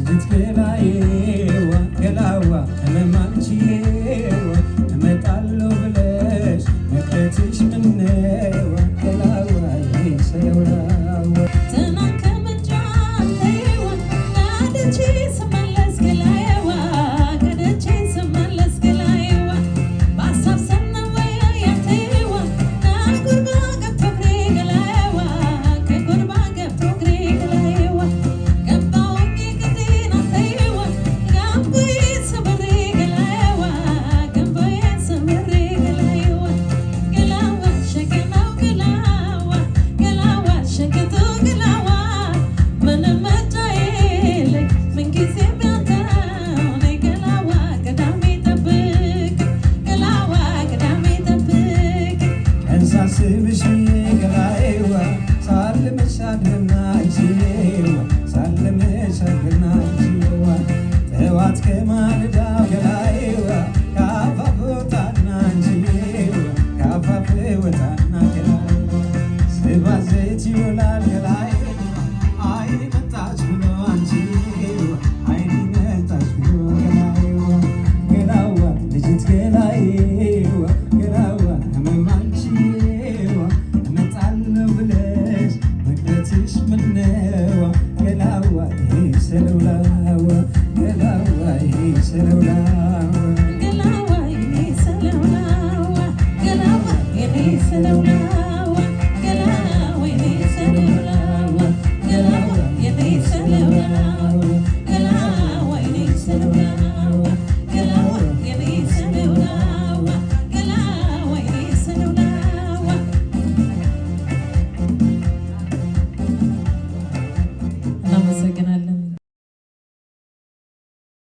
ልትገላዬዋ ገላዋ ህመማንቺዋ እመጣለሁ ብለሽ መቅረትሽ ምነዋ ገላዋ ሰለውላዋ ሳስብሽ ገላዬዋ ሳልምሽ አድርና አንቺዋ ሳልምሽ አድርና አንቺዋ ጠዋት ከማለዳው ገላዬዋ ከአፋፍ ወጣና አንቺዋ ከአፋፍ ወጣና ገላዬዋ ስባዘት ይውላል ገላዬዋ አይን መጣች ብሎ አንቺዋ አይን መጣች ብሎ ገላዬዋ ገላዋ ልጅት ገላዬዋ ገላዋ ሰለውላዋ ገላዋ ሰለውላዋ